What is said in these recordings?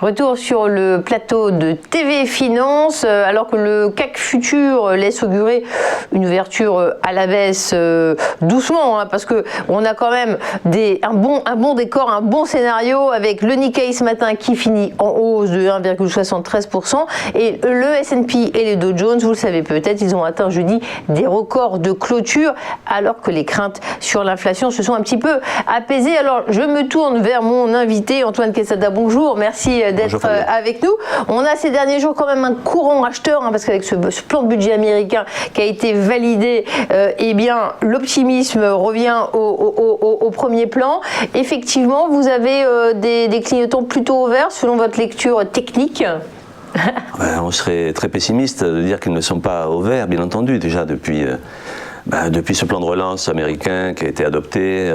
Retour sur le plateau de TV Finance, alors que le CAC Futur laisse augurer une ouverture à la baisse doucement, hein, parce qu'on a quand même un bon décor, un bon scénario avec le Nikkei ce matin qui finit en hausse de 1,73% et le S&P et les Dow Jones, vous le savez peut-être, ils ont atteint jeudi des records de clôture alors que les craintes sur l'inflation se sont un petit peu apaisées. Alors je me tourne vers mon invité Antoine Quesada, bonjour, merci d'être avec nous. On a ces derniers jours quand même un courant acheteur, hein, parce qu'avec ce plan de budget américain qui a été validé, eh bien l'optimisme revient au premier plan. Effectivement, vous avez des clignotants plutôt ouverts selon votre lecture technique. On serait très pessimiste de dire qu'ils ne sont pas au vert, bien entendu, déjà depuis ce plan de relance américain qui a été adopté,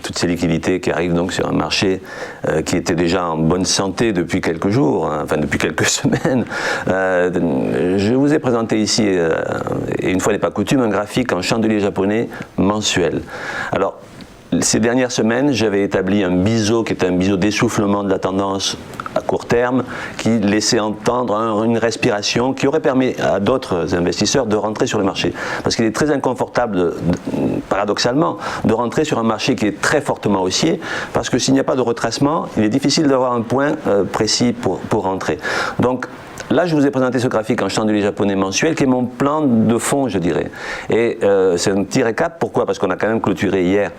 toutes ces liquidités qui arrivent donc sur un marché qui était déjà en bonne santé depuis quelques jours, hein, enfin depuis quelques semaines. Je vous ai présenté ici, et une fois n'est pas coutume, un graphique en chandelier japonais mensuel. Alors, ces dernières semaines, j'avais établi un biseau qui était un biseau d'essoufflement de la tendance à court terme, qui laissait entendre une respiration qui aurait permis à d'autres investisseurs de rentrer sur le marché. Parce qu'il est très inconfortable, paradoxalement, de rentrer sur un marché qui est très fortement haussier, parce que s'il n'y a pas de retracement, il est difficile d'avoir un point précis pour rentrer. Donc, là, je vous ai présenté ce graphique en chandelier japonais mensuel qui est mon plan de fond, je dirais. Et c'est un petit récap. Pourquoi? Parce qu'on a quand même clôturé hier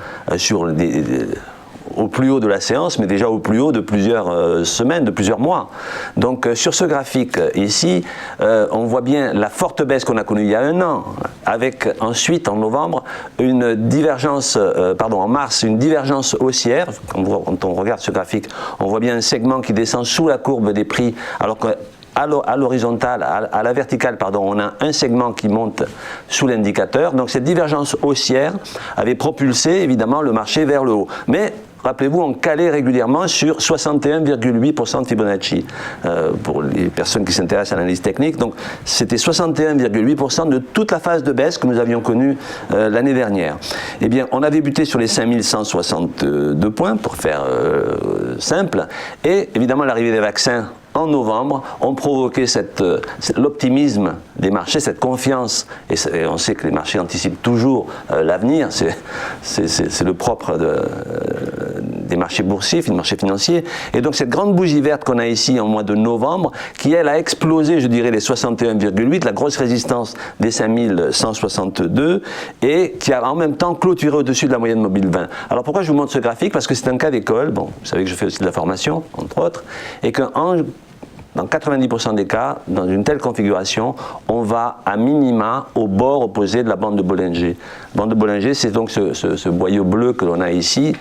au plus haut de la séance, mais déjà au plus haut de plusieurs semaines, de plusieurs mois. Donc sur ce graphique ici, on voit bien la forte baisse qu'on a connue il y a un an, avec ensuite en novembre une divergence, en mars, une divergence haussière. Quand on regarde ce graphique, on voit bien un segment qui descend sous la courbe des prix, alors que à l'horizontale, à la verticale, on a un segment qui monte sous l'indicateur. Donc cette divergence haussière avait propulsé évidemment le marché vers le haut. Mais rappelez-vous, on calait régulièrement sur 61,8% de Fibonacci pour les personnes qui s'intéressent à l'analyse technique. Donc c'était 61,8% de toute la phase de baisse que nous avions connue l'année dernière. Eh bien, on avait buté sur les 5162 points, pour faire simple, et évidemment l'arrivée des vaccins en novembre ont provoqué l'optimisme des marchés, cette confiance, et on sait que les marchés anticipent toujours l'avenir, c'est le propre des marchés boursiers, des marchés financiers, et donc cette grande bougie verte qu'on a ici en mois de novembre, qui elle a explosé, je dirais, les 61,8, la grosse résistance des 5162, et qui a en même temps clôturé au-dessus de la moyenne mobile 20. Alors pourquoi je vous montre ce graphique? Parce que c'est un cas d'école, bon, vous savez que je fais aussi de la formation, entre autres, et dans 90% des cas, dans une telle configuration, on va à minima au bord opposé de la bande de Bollinger. La bande de Bollinger, c'est donc ce boyau bleu que l'on a ici,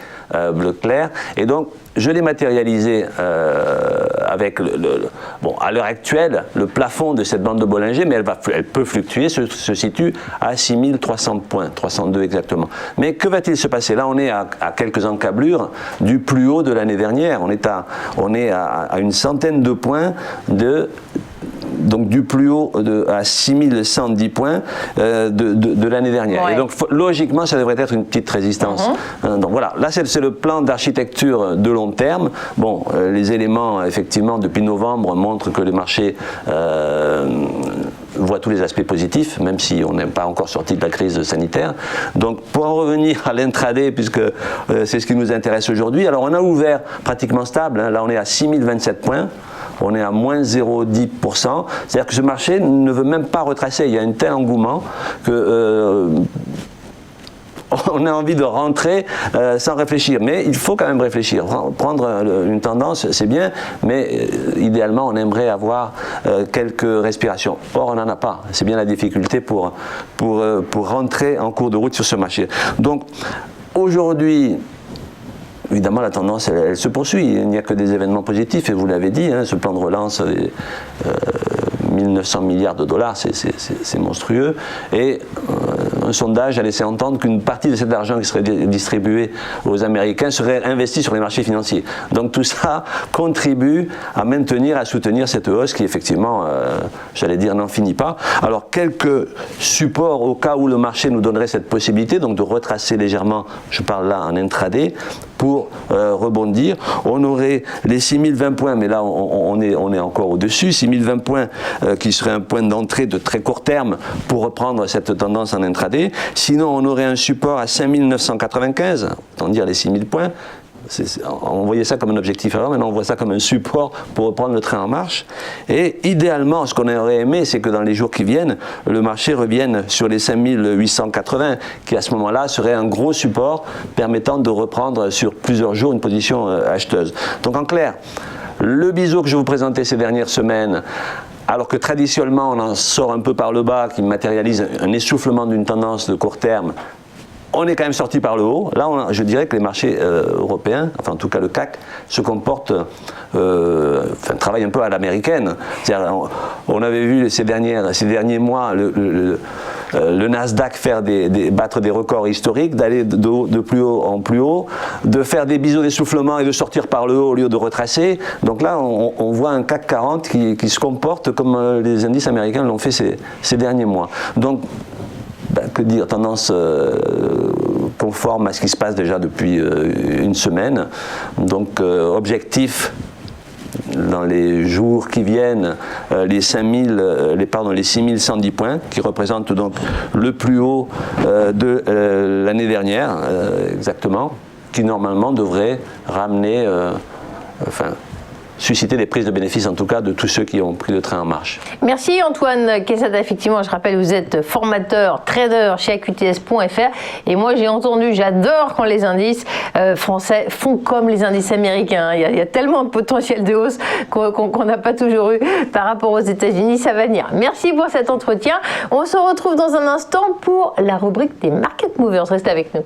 bleu clair, et donc je l'ai matérialisé avec à l'heure actuelle, le plafond de cette bande de Bollinger, mais elle peut fluctuer, se situe à 6300 points, 302 exactement. Mais que va-t-il se passer? Là, on est à quelques encablures du plus haut de l'année dernière. On est à une centaine de points donc du plus haut à 6110 points de l'année dernière. Ouais. Et donc logiquement, ça devrait être une petite résistance. Donc voilà, là c'est le plan d'architecture de long terme. Bon, les éléments effectivement depuis novembre montrent que le marché voit tous les aspects positifs, même si on n'est pas encore sorti de la crise sanitaire. Donc pour en revenir à l'intraday, puisque c'est ce qui nous intéresse aujourd'hui, alors on a ouvert pratiquement stable, hein, là on est à 6027 points. On est à moins 0,10%. C'est-à-dire que ce marché ne veut même pas retracer. Il y a un tel engouement que on a envie de rentrer sans réfléchir. Mais il faut quand même réfléchir. Prendre une tendance, c'est bien, mais idéalement, on aimerait avoir quelques respirations. Or, on n'en a pas. C'est bien la difficulté pour rentrer en cours de route sur ce marché. Donc, aujourd'hui, évidemment, la tendance, elle se poursuit. Il n'y a que des événements positifs, et vous l'avez dit, hein, ce plan de relance 1900 milliards de dollars, c'est monstrueux. Et un sondage a laissé entendre qu'une partie de cet argent qui serait distribué aux Américains serait investi sur les marchés financiers. Donc tout ça contribue à maintenir, à soutenir cette hausse qui effectivement, j'allais dire, n'en finit pas. Alors quelques supports au cas où le marché nous donnerait cette possibilité, donc de retracer légèrement, je parle là en intraday, pour rebondir. On aurait les 6020 points, mais là on est encore au-dessus, 6020 points qui serait un point d'entrée de très court terme pour reprendre cette tendance en intraday. Sinon on aurait un support à 5995, autant dire les 6000 points. On voyait ça comme un objectif avant, maintenant on voit ça comme un support pour reprendre le train en marche. Et idéalement, ce qu'on aurait aimé, c'est que dans les jours qui viennent, le marché revienne sur les 5880, qui à ce moment-là serait un gros support permettant de reprendre sur plusieurs jours une position acheteuse. Donc en clair, le biseau que je vous présentais ces dernières semaines, alors que traditionnellement on en sort un peu par le bas, qui matérialise un essoufflement d'une tendance de court terme, on est quand même sorti par le haut. Là, je dirais que les marchés européens, enfin en tout cas le CAC, se comportent, travaillent un peu à l'américaine. On avait vu ces derniers mois le Nasdaq battre des records historiques, d'aller de plus haut en plus haut, de faire des biseaux d'essoufflement et de sortir par le haut au lieu de retracer. Donc là, on voit un CAC 40 qui se comporte comme les indices américains l'ont fait ces derniers mois. Donc, que dire, tendance conforme à ce qui se passe déjà depuis une semaine. Donc objectif dans les jours qui viennent, les 6110 points, qui représentent donc le plus haut de l'année dernière, exactement, qui normalement devrait ramener, susciter des prises de bénéfices, en tout cas, de tous ceux qui ont pris le train en marche. Merci Antoine Quesada. Effectivement, je rappelle, vous êtes formateur, trader chez AQTS.fr. Et moi, j'ai entendu, j'adore quand les indices français font comme les indices américains. Il y a tellement de potentiel de hausse qu'on n'a pas toujours eu par rapport aux États-Unis. Ça va venir. Merci pour cet entretien. On se retrouve dans un instant pour la rubrique des Market Movers. Restez avec nous.